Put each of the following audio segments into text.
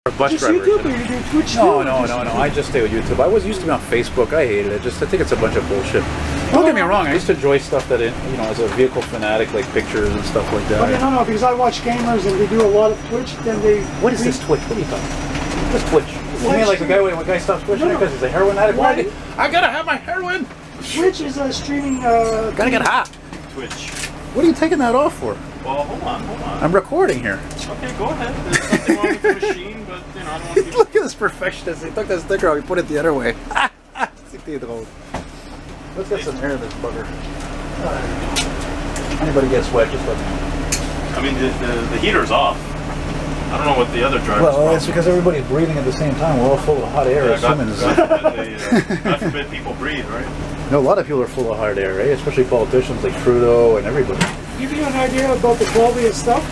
Bus just drivers. YouTube, or you do Twitch? No. I just stay with YouTube. I used to be on Facebook. I hated it. I think it's a bunch of bullshit. Don't get me wrong. I used to enjoy stuff that, as a vehicle fanatic, like pictures and stuff like that. Okay, no, because I watch gamers and they do a lot of Twitch. Then they. What is this Twitch? What are you talking about? What's Twitch? You mean like when a guy stops Twitching because he's a heroin addict? I gotta have my heroin. Twitch is a streaming. Gotta get hot. Twitch. What are you taking that off for? Well, hold on. I'm recording here. Okay, go ahead. There's nothing wrong with the machine, but I don't want to. Look at this perfectionist. He took that sticker out. He put it the other way. Let's get some air in this bugger. Anybody gets wet, just let me know. I mean, the heater's off. I don't know what the other drivers. Well, it's because everybody's breathing at the same time. We're all full of hot air as humans. God forbid people breathe, right? No, a lot of people are full of hot air, right? Especially politicians like Trudeau and everybody. Give you an idea about the quality of stuff.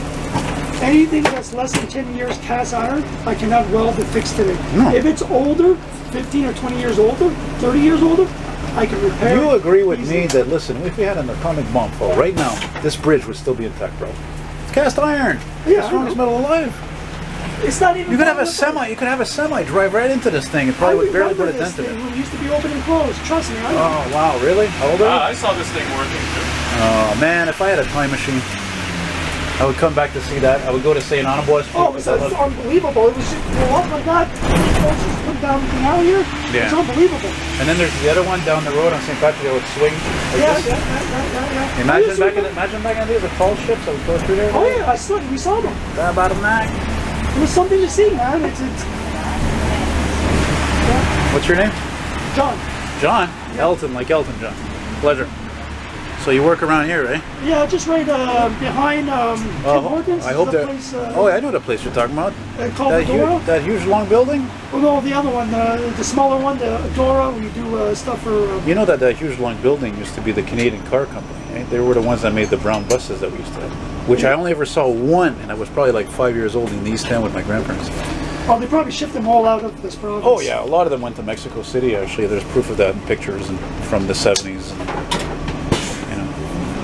Anything that's less than 10 years cast iron, I cannot weld and fix today. No. If it's older, 15 or 20 years older, 30 years older, I can repair. You agree with me that, listen, if we had an atomic bomb fall right now, this bridge would still be intact, bro. It's cast iron. Yeah, the strongest metal alive. It's not even. You could have a semi. You could have a semi drive right into this thing. It probably would barely put a dent in it. It used to be open and closed. Trust me. I know. Oh wow, really? How old are you? I saw this thing working too. Oh man, if I had a time machine, I would come back to see that. I would go to St. Annabois. Oh, it's unbelievable. It was just go up like that. Just put down the canal here. Yeah. It's unbelievable. And then there's the other one down the road on St. Patrick that would swing. Like this. Imagine back in the days, the tall ships that would go through there. Oh yeah, we saw them. About a mag. It was something to see, man. It's What's your name? John. John? Yeah. Elton, like Elton John. Pleasure. So you work around here, right? Yeah, just right behind Tim Hortons. I hope that. Place, oh, I know the place you're talking about. Called that huge long building? Oh no, the other one, the smaller one, the Adora. We do stuff for. You know that huge long building used to be the Canadian Car Company, right? They were the ones that made the brown buses that we used to have, which I only ever saw one, and I was probably like 5 years old in the East End with my grandparents. Oh, they probably shipped them all out of this province. Oh yeah, a lot of them went to Mexico City. Actually, there's proof of that in pictures and from the 70s.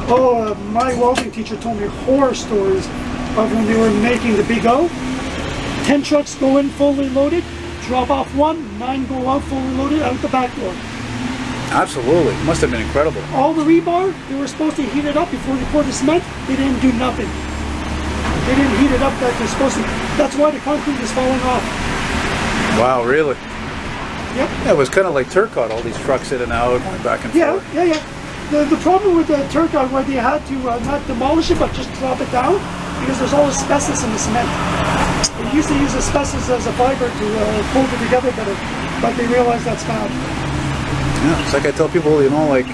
Oh, my welding teacher told me horror stories of when they were making the Big O. 10 trucks go in fully loaded, drop off 1, 9 go out fully loaded out the back door. Absolutely, it must have been incredible. All the rebar, they were supposed to heat it up before they poured the cement. They didn't do nothing. They didn't heat it up like they're supposed to. That's why the concrete is falling off. Wow, really? Yep. Yeah, it was kind of like Turcotte, all these trucks in and out, going back and forth. Yeah. The problem with the Turcotte where they had to not demolish it but just drop it down because there's all asbestos in the cement. They used to use asbestos as a fiber to hold it together better, but they realized that's bad. Yeah, it's like I tell people, like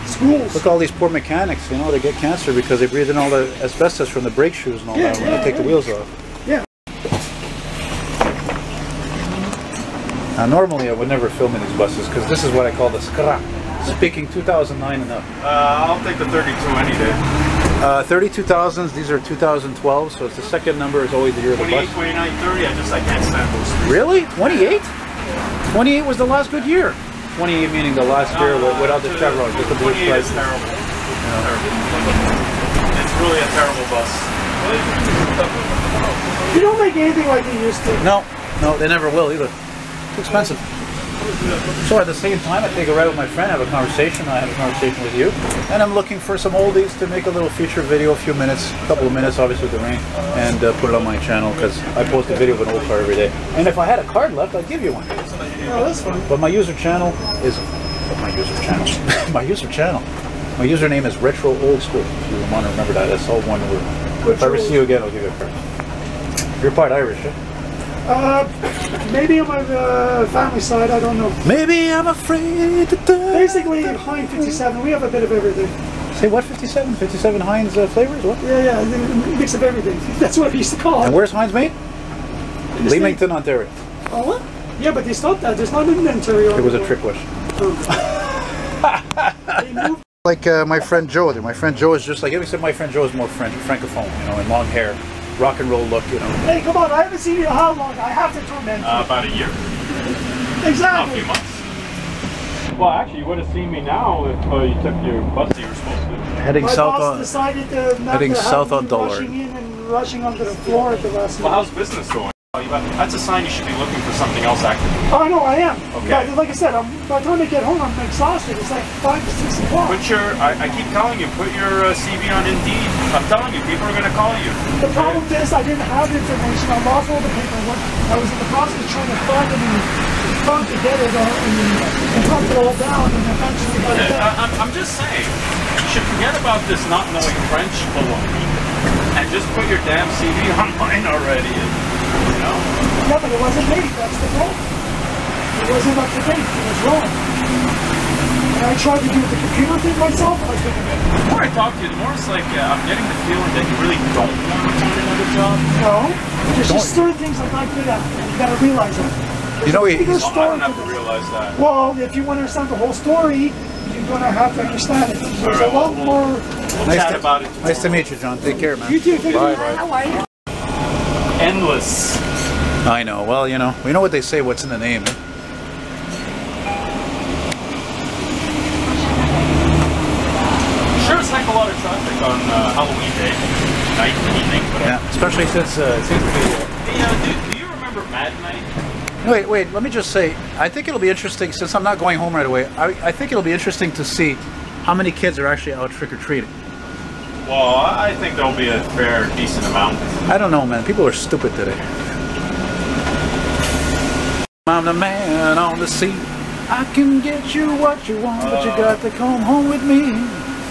schools. Look at all these poor mechanics, they get cancer because they breathe in all the asbestos from the brake shoes and all that when they take the wheels off. Yeah. Now normally I would never film in these buses because this is what I call the scrap. Speaking 2009 and up. I'll take the 32 any day. 32,000s, these are 2012, so it's the second number is always the year of the bus. 28, 29, 30, I can't stand those things. Really? 28? 28 was the last good year. 28 meaning the last year without the Chevron, just the blue 28 is terrible. It's really a terrible bus. You don't make anything like you used to. No, they never will either. Too expensive. So at the same time, I take a ride with my friend, have a conversation. I have a conversation with you, and I'm looking for some oldies to make a little feature video, a couple of minutes, obviously with the rain, and put it on my channel because I post a video of an old car every day. And if I had a card left, I'd give you one. Oh, that's fine. But my user channel is my username is Retro Old School. If you want to remember that, it's all one word. If I ever see you again, I'll give you a card. You're part Irish, right? Maybe on my family side, I don't know. Maybe I'm afraid to die. Basically, Heinz 57, we have a bit of everything. Say what, 57? 57 Heinz flavors? What? Yeah, a mix of everything. That's what we used to call it. And where's Heinz made? Leamington, Ontario. Oh, what? Yeah, but they stopped that. There's not in Ontario. It was a trick question. They moved. Like my friend Joe. My friend Joe is just like, except my friend Joe is more francophone, and long hair. Rock and roll look, Hey, come on, I haven't seen you in how long? I have to torment you. About a year. Exactly. A few months. Well, actually, you would have seen me now if you took your bus that you were supposed to. Heading south on. Decided to not heading to south on rushing in and rushing onto the floor at the last minute. Well, how's business going? That's a sign you should be looking for something else active. Oh, no, I am. Okay. But like I said, by the time I get home, I'm exhausted. It's like 5 to 6 o'clock. I keep telling you, put your CV on Indeed. I'm telling you, people are going to call you. The problem is I didn't have information. I lost all the paperwork. I was in the process of trying to find it and get it and pump it all down and eventually got it done. I'm just saying, you should forget about this not knowing French baloney and just put your damn CV online already. You know? Yeah, but it wasn't me. That's the problem. It wasn't up to date. It was wrong. And I tried to do the computer thing myself, and I couldn't get it. The more I talk to you, the more it's like I'm getting the feeling that you really don't want to find another job. No, there's just certain things I'm not good at. You got to realize that. You know, I don't have to realize that. Well, if you want to understand the whole story, you're going to have to understand it. There's a lot more. We'll chat about it. Nice to meet you, John. Take care, man. You too. Bye. How are you? Endless. I know. Well, you know, we know what they say. What's in the name? Eh? Sure, it's like a lot of traffic on Halloween day, night, evening, whatever. Yeah, especially since it seems to be. Hey, do you remember Mad Night? Wait. Let me just say. I think it'll be interesting since I'm not going home right away. I think it'll be interesting to see how many kids are actually out trick or treating. Well, I think there'll be a fair, decent amount. I don't know, man. People are stupid today. I'm the man on the scene. I can get you what you want, but you got to come home with me.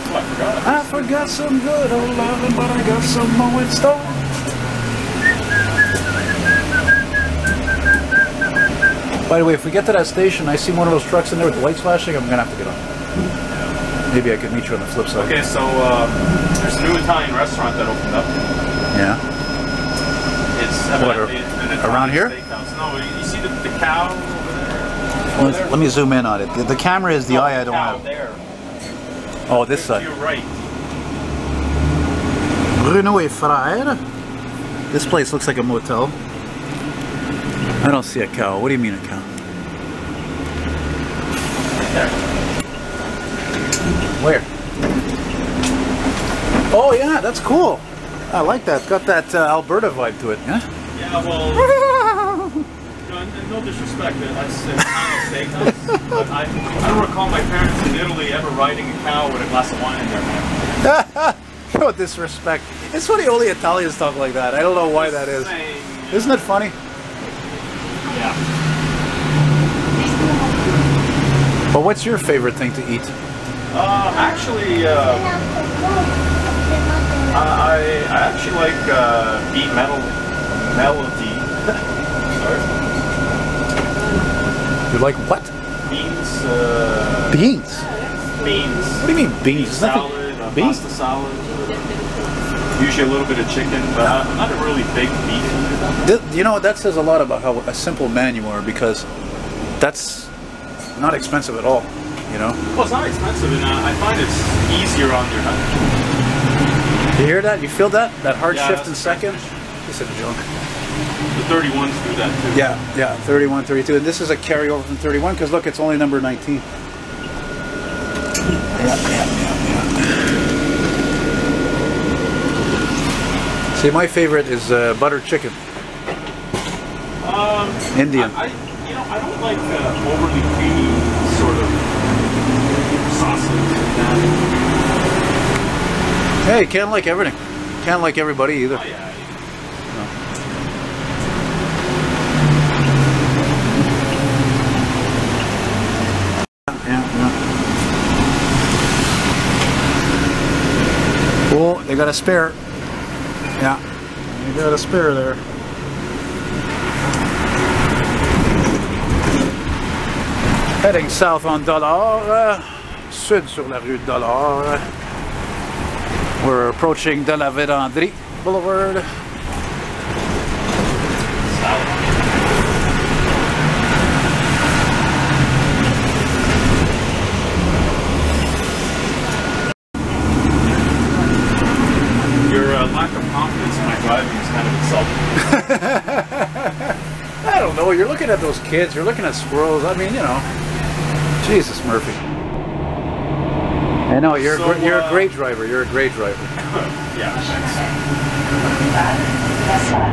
Oh, I forgot some good old loving, but I got some more in store. By the way, if we get to that station, I see one of those trucks in there with the lights flashing, I'm gonna have to get on. Maybe I could meet you on the flip side. Okay, so there's a new Italian restaurant that opened up. Yeah. It's evidently an Italian around here? steakhouse. No, you see the cow over there? Let me zoom in on it. The camera is the eye I don't cow have. there. Oh, this To side. your right. Bruno et Frère. This place looks like a motel. I don't see a cow. What do you mean a cow? Right there. Where? Oh yeah, that's cool. I like that. Got that Alberta vibe to it. Yeah. Yeah, well, no disrespect, that's an Italian steakhouse, but I don't recall my parents in Italy ever riding a cow with a glass of wine in their hand. No disrespect. It's funny only Italians talk like that. I don't know why that is. Isn't it funny? Yeah. But what's your favorite thing to eat? Actually, I actually like beet melody. Sorry. You like what? Beans. Beans. Beans. What do you mean beans? There's nothing- Salad, beans? pasta salad. Usually a little bit of chicken, but I'm not a really big beef eater. You know, that says a lot about how a simple man you are, because that's not expensive at all, you know? Well, it's not expensive, and I find it's easier on your health. You hear that? You feel that? That hard Yeah, shift in that's second? Piece of junk. The 31s do that too. Yeah, 31, 32. And this is a carryover from 31, because look, it's only number 19. Yeah. See, my favorite is butter chicken. Indian. I don't like overly creamy sort of sauces like that. Hey, you can't like everything. Can't like everybody either. Oh yeah. Oh, they got a spare. Yeah, they got a spare there. Heading south on Dollard, sud sur la rue Dollard. We're approaching De la Vérendrye Boulevard. Lack of confidence in my driving is kind of insulting. I don't know, you're looking at those kids, you're looking at squirrels, I mean, you know. Jesus, Murphy. I know, you're a great driver, you're a great driver. Yeah, thanks.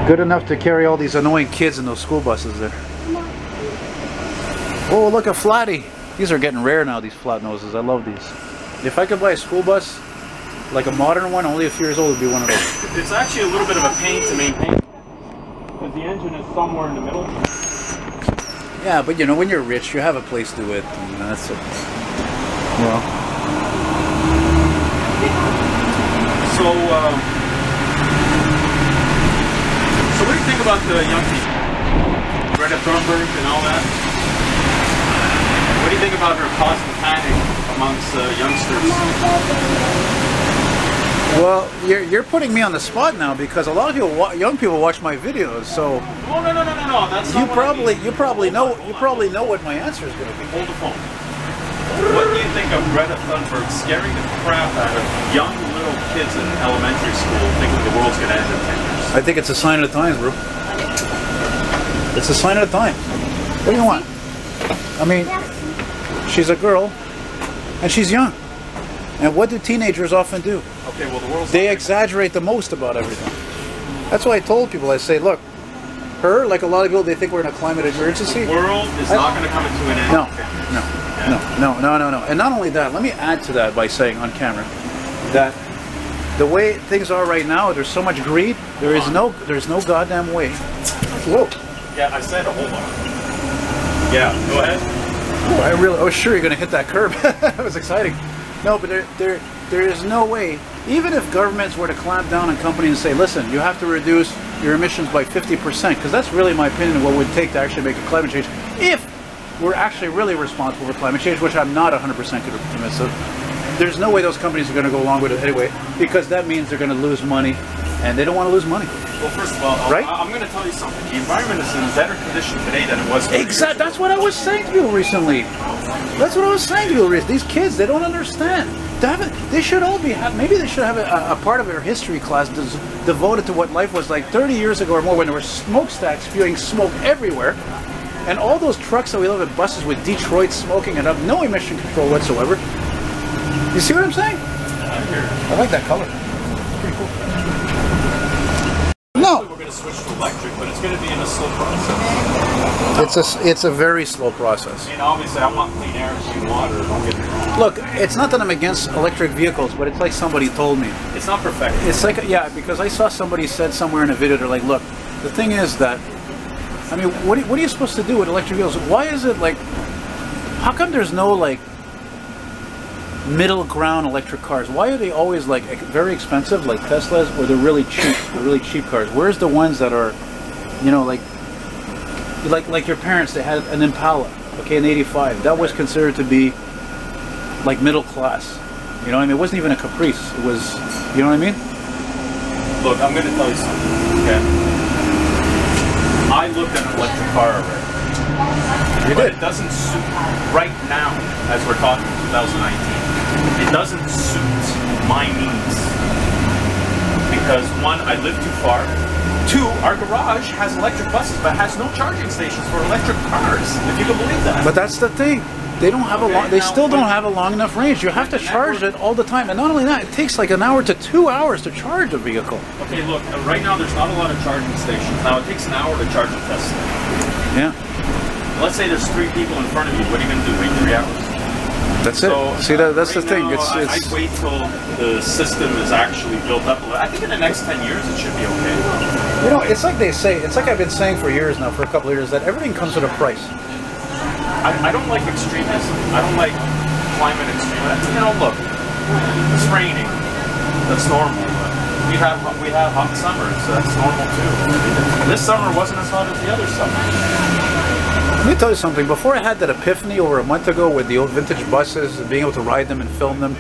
Good enough to carry all these annoying kids in those school buses there. Oh, look, a flatty. These are getting rare now, these flat noses. I love these. If I could buy a school bus, like a modern one, only a few years old, would be one of those. It's actually a little bit of a pain to maintain because the engine is somewhere in the middle. Yeah, but you know, when you're rich, you have a place to it, and that's it. Well. So what do you think about the young people? Greta Thunberg and all that? What do you think about her causing panic amongst youngsters? Well, you're putting me on the spot now because a lot of people, young people, watch my videos. So. Oh, no. That's not you probably know what my answer is going to be. Hold the phone. What do you think of Greta Thunberg scaring the crap out of young little kids in elementary school, thinking the world's going to end in 10 years? I think it's a sign of the times, bro. It's a sign of the times. What do you want? I mean, she's a girl, and she's young. And what do teenagers often do? Okay, well, the world's they exaggerate the most about everything. That's why I told people, I say, look, her, like a lot of people, they think we're in a climate emergency. The world is not going to come to an end. No. And not only that, let me add to that by saying on camera that the way things are right now, there's so much greed. There's no goddamn way. Whoa. Yeah, I said hold on. Yeah, go ahead. Oh, I was sure you're going to hit that curb. That was exciting. No, but there is no way. Even if governments were to clamp down on companies and say, listen, you have to reduce your emissions by 50%, because that's really my opinion of what it would take to actually make a climate change. If we're actually really responsible for climate change, which I'm not 100% convinced of, there's no way those companies are going to go along with it anyway, because that means they're going to lose money, and they don't want to lose money. Well, first of all, right? I'm going to tell you something. The environment is in better condition today than it was. Exactly. That's what I was saying to people recently. These kids, they don't understand. They should all be. Maybe they should have a part of their history class devoted to what life was like 30 years ago or more, when there were smokestacks spewing smoke everywhere, and all those trucks that we love at buses with Detroit smoking and have no emission control whatsoever. You see what I'm saying? I like that color. It's pretty cool. No. We're going to switch to electric, but it's going to be in a slow process. It's a very slow process. I mean, obviously, I want clean air and clean water. Don't get me wrong. Look, it's not that I'm against electric vehicles, but it's like somebody told me. It's not perfect. It's like, yeah, because I saw somebody said somewhere in a video, they're like, look, the thing is that, I mean, what are you supposed to do with electric vehicles? Why is it like, how come there's no like middle ground electric cars? Why are they always like very expensive, like Teslas, or they're really cheap cars? Where's the ones that are, you know, like your parents? They had an Impala, okay, in '85. That was considered to be like middle class. You know what I mean? It wasn't even a Caprice. It was, you know what I mean? Look, I'm going to tell you something. Okay. I looked at an electric car already. You but did. It doesn't suit right now, as we're talking 2019. It doesn't suit my needs because one, I live too far. Two, our garage has electric buses but has no charging stations for electric cars. If you can believe that. But that's the thing. They don't have They still don't have a long enough range. You have to charge it all the time, and not only that, it takes like an hour to 2 hours to charge a vehicle. Okay, look. Right now, there's not a lot of charging stations. Now, it takes an hour to charge a Tesla. Yeah. Let's say there's 3 people in front of you. What are you going to do? Wait 3 hours? That's it. See, that's right the thing. Now, It's I'd wait till the system is actually built up. I think in the next 10 years it should be okay. You know, it's like they say. It's like I've been saying for years now, for a couple of years, that everything comes with a price. I don't like extremism. I don't like climate extremism. You know, look, it's raining. That's normal. We have hot summers. So that's normal too. This summer wasn't as hot as the other summer. Let me tell you something. Before I had that epiphany over a month ago with the old vintage buses and being able to ride them and film them,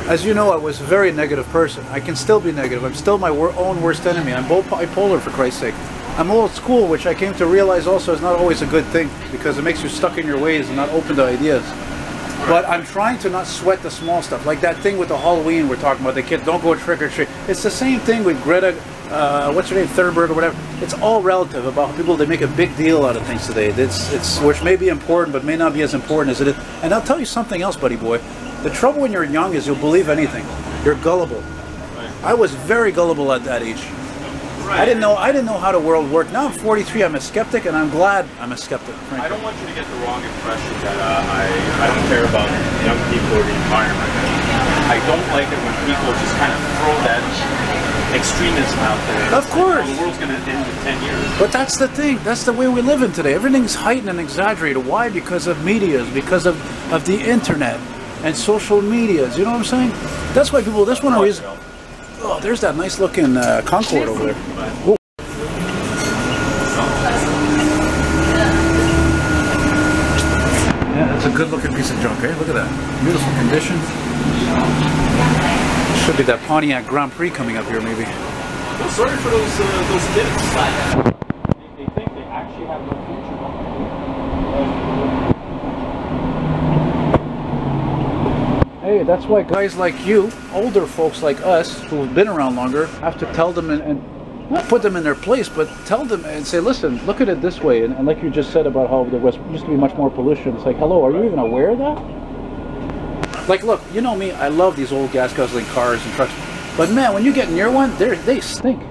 as you know, I was a very negative person. I can still be negative. I'm still my own worst enemy. I'm bipolar, for Christ's sake. I'm old school, which I came to realize also is not always a good thing, because it makes you stuck in your ways and not open to ideas. But I'm trying to not sweat the small stuff. Like that thing with the Halloween we're talking about, the kids don't go trick or treat. It's the same thing with Greta, what's her name, Thunberg or whatever. It's all relative about how people, they make a big deal out of things today. It's which may be important, but may not be as important as it is. And I'll tell you something else, buddy boy. The trouble when you're young is you'll believe anything. You're gullible. I was very gullible at that age. Right. I didn't know how the world worked. Now I'm 43. I'm a skeptic, and I'm glad I'm a skeptic. Frankly. I don't want you to get the wrong impression that I don't care about young people or the environment. I don't like it when people just kind of throw that extremism out there. Of course. The world's going to end in 10 years. But that's the thing. That's the way we live in today. Everything's heightened and exaggerated. Why? Because of medias, because of the internet and social medias. You know what I'm saying? That's why people. That's one of the reasons. Oh, there's that nice looking Concorde over there. Whoa. Yeah, that's a good looking piece of junk, eh? Look at that. Beautiful condition. Should be that Pontiac Grand Prix coming up here, maybe. Well, sorry for those kids. They think they actually have no future. Hey, that's why guys like you, older folks like us, who've been around longer, have to tell them and not put them in their place, but tell them and say, listen, look at it this way. And like you just said about how there used to be much more pollution. It's like, hello, are you even aware of that? Like, look, you know me, I love these old gas guzzling cars and trucks. But man, when you get near one, they stink.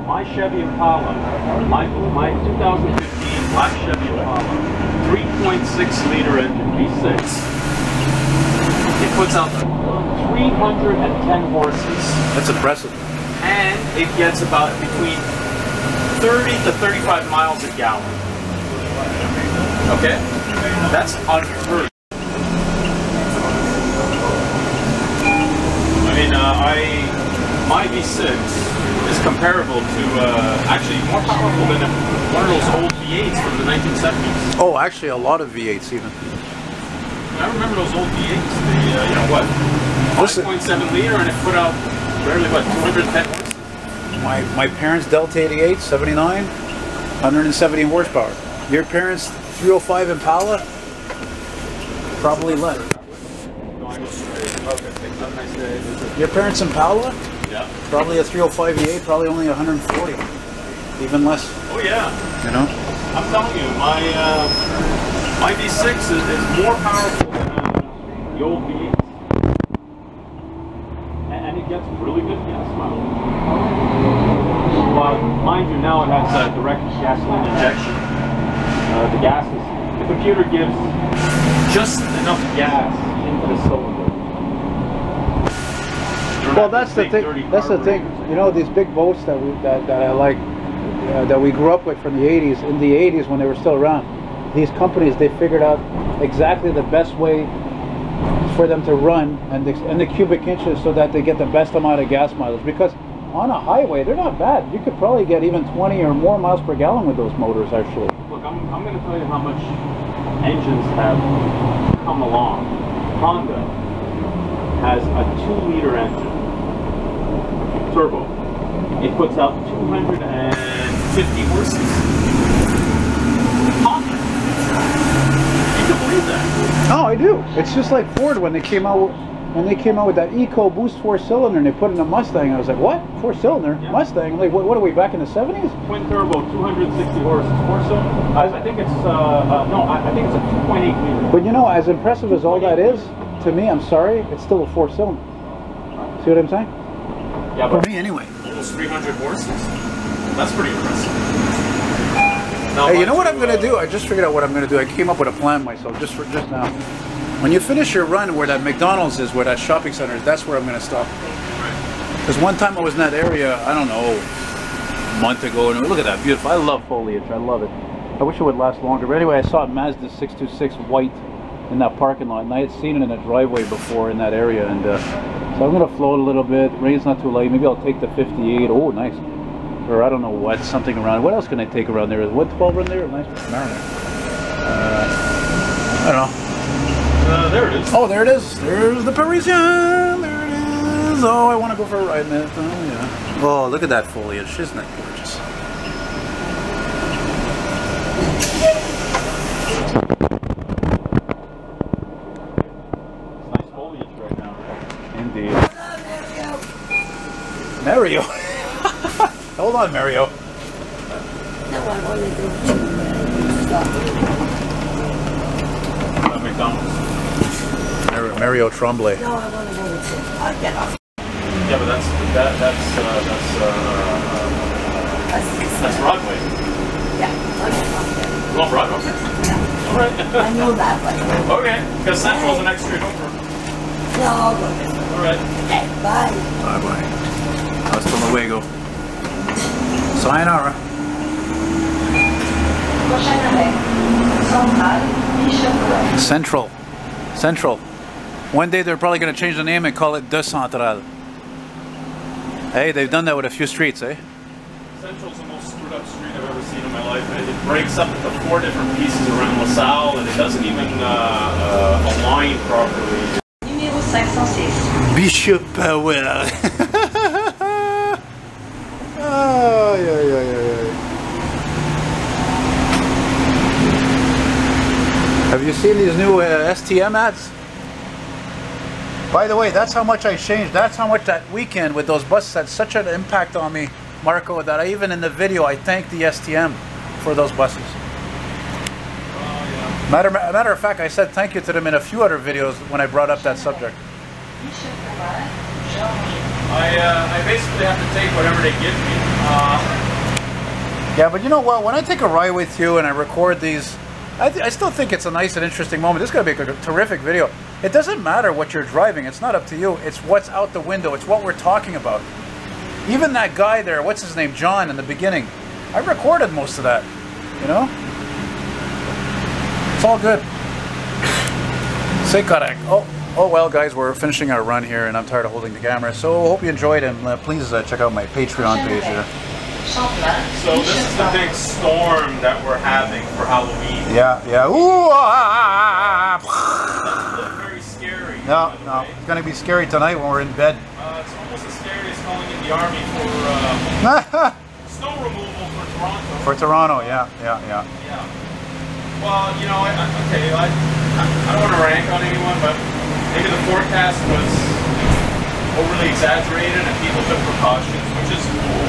My Chevy Impala, my 2015 black Chevy Impala, 3.6 liter engine, V6. It puts out 310 horses. That's impressive. And it gets about between 30 to 35 miles a gallon. Okay? That's unheard of. I mean, my V6 is comparable to, actually more powerful than one of those old V8s from the 1970s. Oh, actually a lot of V8s even. I remember those old V8s, you know what, 5.7 liter, and it put out barely, what, 210 horses? My parents' Delta 88, 79, 170 horsepower. Your parents' 305 Impala, probably less. Your parents' Impala? Yeah. Probably a 305 V8, probably only 140, even less. Oh yeah. You know? I'm telling you, my V6 is more powerful than the old V8. And it gets really good gas mileage. Well, mind you, now it has direct gasoline injection. The computer gives just enough gas into the cylinder. Well, that's the thing. That's the thing. You know, these big boats that I like, that we grew up with from the 80s. In the 80s, when they were still around, these companies, they figured out exactly the best way for them to run and the cubic inches so that they get the best amount of gas mileage. Because on a highway, they're not bad. You could probably get even 20 or more miles per gallon with those motors, actually. Look, I'm going to tell you how much engines have come along. Honda has a 2-liter engine, turbo. It puts out 250 horses. Honda. You can believe that? Oh, I do. It's just like Ford when they came out with that EcoBoost 4-cylinder and they put it in a Mustang. I was like, what? 4-cylinder? Yeah. Mustang? Like, what are we, back in the 70s? Twin turbo, 260 horses, 4-cylinder. I think it's I think it's a 2.8 liter. But you know, as impressive as all that is, to me, I'm sorry, it's still a 4-cylinder. See what I'm saying? Yeah, but for me anyway. Almost 300 horses. That's pretty impressive. Now, hey, you know what I'm going to do? I just figured out what I'm going to do. I came up with a plan myself just now. When you finish your run where that McDonald's is, where that shopping center is, that's where I'm going to stop. Because one time I was in that area, I don't know, a month ago, and look at that, beautiful. I love foliage. I love it. I wish it would last longer. But anyway, I saw a Mazda 626 white in that parking lot, and I had seen it in a driveway before in that area. And so I'm going to float a little bit. Rain's not too light. Maybe I'll take the 58. Oh, nice. Or I don't know what, something around. What else can I take around there? Is 112 around there? Nice Mariner. I don't know. There it is. Oh, there it is. There's the Parisian. There it is. Oh, I want to go for a ride in it. Oh, yeah. Oh, look at that foliage. Isn't that gorgeous? It's nice foliage right now, right? Indeed. Mario. Hold on, Mario. No, I want to do stuff. McDonald's. Mario Tremblay. No, I want to go with it. I'll get off. Yeah, but that's Broadway. Yeah. Okay. You want Broadway? Yeah. All right. I know that, but. Okay, because Central's the next street over. No, I'll go this way. All right. Okay, bye. Bye bye. Hasta luego. Sayonara. Central. Central. One day they're probably going to change the name and call it De Central. Hey, they've done that with a few streets, eh? Central's the most screwed up street I've ever seen in my life. It breaks up into 4 different pieces around LaSalle, and it doesn't even align properly. Numéro 506. Bishop Powell. Oh, yeah. Have you seen these new STM ads? By the way, that's how much I changed. That's how much that weekend with those buses had such an impact on me, Marco, that I even in the video I thanked the STM for those buses. Matter of fact, I said thank you to them in a few other videos when I brought up that subject. I basically have to take whatever they give me. Yeah, but you know what? When I take a ride with you and I record these, I still think it's a nice and interesting moment. This is going to be a terrific video. It doesn't matter what you're driving. It's not up to you. It's what's out the window. It's what we're talking about. Even that guy there, what's his name? John in the beginning. I recorded most of that, you know? It's all good. Say correct. Oh well, guys, we're finishing our run here, and I'm tired of holding the camera. So hope you enjoyed, and please check out my Patreon page here. So this is the big storm that we're having for Halloween. Yeah. Ooh, Doesn't look very scary. No. It's going to be scary tonight when we're in bed. It's almost as scary as calling in the army for snow removal for Toronto. For Toronto, yeah. Well, you know, I don't want to rank on anyone, but maybe the forecast was overly exaggerated and people took precautions, which is cool.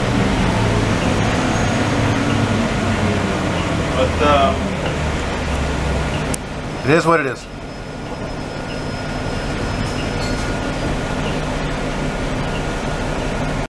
But it is what it is.